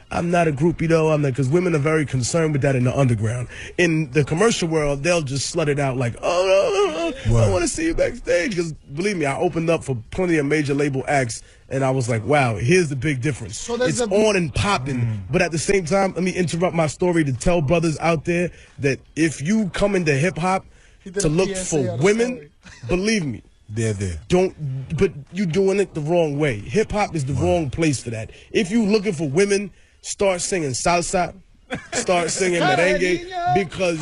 I'm not a groupie though. I'm not, because women are very concerned with that in the underground. In the commercial world, they'll just slut it out like, oh, no, I want to see you backstage. Because believe me, I opened up for plenty of major label acts, and I was like, wow, here's the big difference. So it's on and popping, but at the same time, let me interrupt my story to tell brothers out there that if you come into hip hop to look for women, believe me, they're there. But you doing it the wrong way. Hip hop is the wrong place for that. If you looking for women, start singing salsa, start singing merengue, because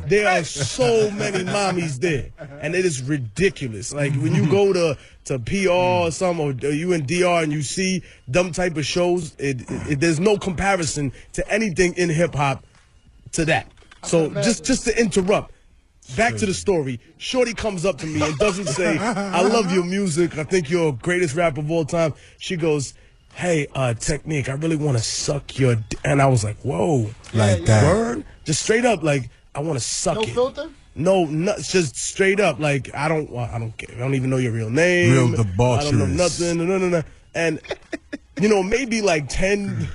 there are so many mommies there, and it is ridiculous. Like when you go to PR or something, or you in DR and you see them type of shows, there's no comparison to anything in hip hop to that. So just to interrupt. Back to the story. Shorty comes up to me and doesn't say, I love your music. I think you're the greatest rapper of all time. She goes, hey, Technique, I really want to suck your and I was like, whoa. Like that. Word? Just straight up, like, I want to suck it. No filter? No, just straight up. Like, I don't care. I don't even know your real name. Real debaucherous. I don't know nothing. No. And, maybe like 10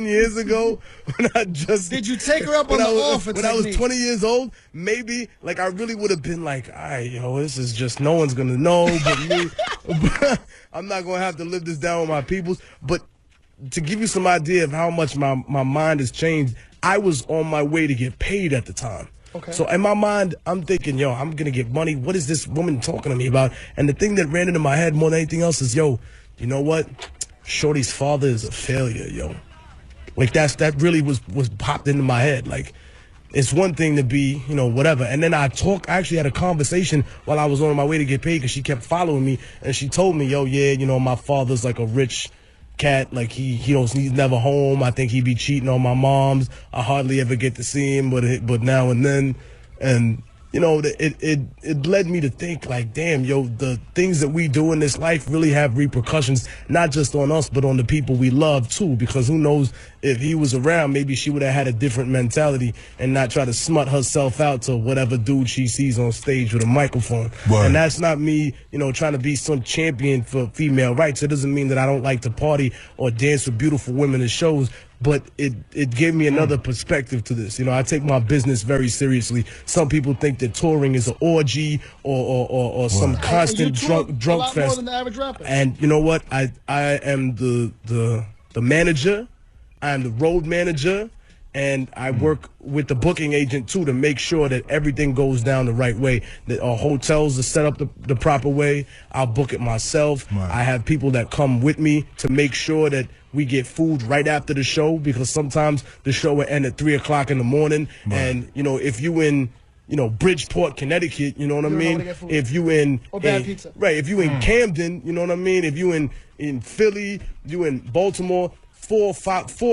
years ago, when I just did you take her up on the offer? When I was 20 years old, maybe like I really would have been like, all right, this is just no one's gonna know but me. But I'm not gonna have to live this down with my peoples. But to give you some idea of how much my mind has changed, I was on my way to get paid at the time. Okay. So in my mind, I'm thinking, I'm gonna get money. What is this woman talking to me about? And the thing that ran into my head more than anything else is, you know what? Shorty's father is a failure, Like that really was popped into my head. Like, it's one thing to be, whatever. And then I actually had a conversation while I was on my way to get paid, because she kept following me, and she told me, my father's like a rich cat. Like he's never home. I think he be cheating on my moms. I hardly ever get to see him, but now and then. And it led me to think like, damn, the things that we do in this life really have repercussions, not just on us, but on the people we love too, because who knows, if he was around, maybe she would have had a different mentality and not try to smut herself out to whatever dude she sees on stage with a microphone. Word. And that's not me, trying to be some champion for female rights. It doesn't mean that I don't like to party or dance with beautiful women at shows, but it gave me another perspective to this. I take my business very seriously. Some people think that touring is an orgy or some constant drunk fest. More than the average rapper. And you know what? I am the manager. I am the road manager. And I work with the booking agent, too, to make sure that everything goes down the right way, that our hotels are set up the proper way. I'll book it myself. Right. I have people that come with me to make sure that we get food right after the show, because sometimes the show will end at 3 o'clock in the morning. Right. And, if you in, Bridgeport, Connecticut, you know what I mean? If you in... Or bad pizza. Right, if you in Camden, you know what I mean? If you in Philly, you in Baltimore, 4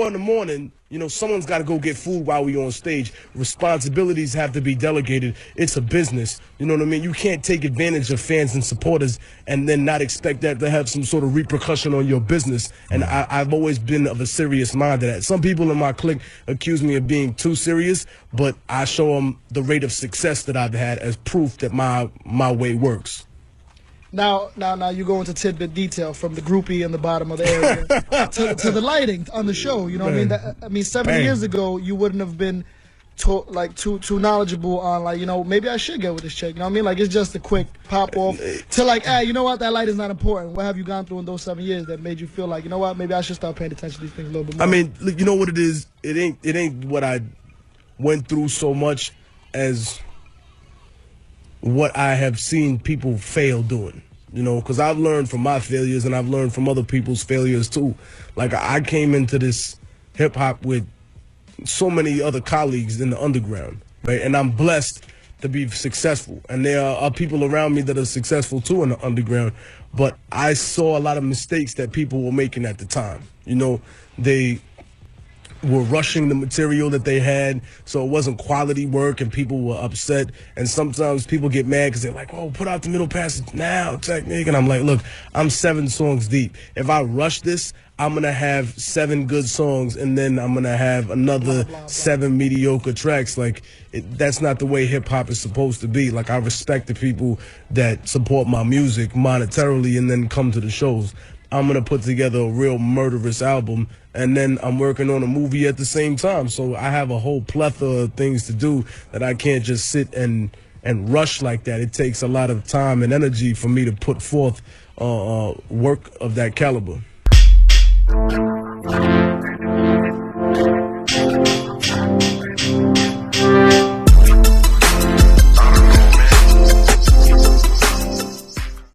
in the morning... someone's got to go get food while we on stage. Responsibilities have to be delegated. It's a business. You know what I mean? You can't take advantage of fans and supporters and then not expect that to have some sort of repercussion on your business. And I've always been of a serious mind to that. Some people in my clique accuse me of being too serious, but I show them the rate of success that I've had as proof that my way works. Now you go into tidbit detail from the groupie in the bottom of the area to the lighting on the show. You know what I mean? 7 years ago, you wouldn't have been too knowledgeable on maybe I should get with this chick. You know what I mean? Like, it's just a quick pop off to you know what, that light is not important. What have you gone through in those 7 years that made you feel like, you know what, maybe I should start paying attention to these things a little bit more? I mean, you know what it is? It ain't what I went through so much as what I have seen people fail doing, because I've learned from my failures and I've learned from other people's failures too. Like, I came into this hip hop with so many other colleagues in the underground, right? And I'm blessed to be successful. And there are people around me that are successful too in the underground. But I saw a lot of mistakes that people were making at the time. They were rushing the material that they had, so it wasn't quality work, and people were upset. And sometimes people get mad because they're like, put out the middle passage now, Technique. And I'm like, look, I'm 7 songs deep. If I rush this, I'm going to have 7 good songs, and then I'm going to have another 7 mediocre tracks. Like, that's not the way hip-hop is supposed to be. Like, I respect the people that support my music monetarily and then come to the shows. I'm gonna put together a real murderous album, and then I'm working on a movie at the same time. So I have a whole plethora of things to do that I can't just sit and rush like that. It takes a lot of time and energy for me to put forth work of that caliber.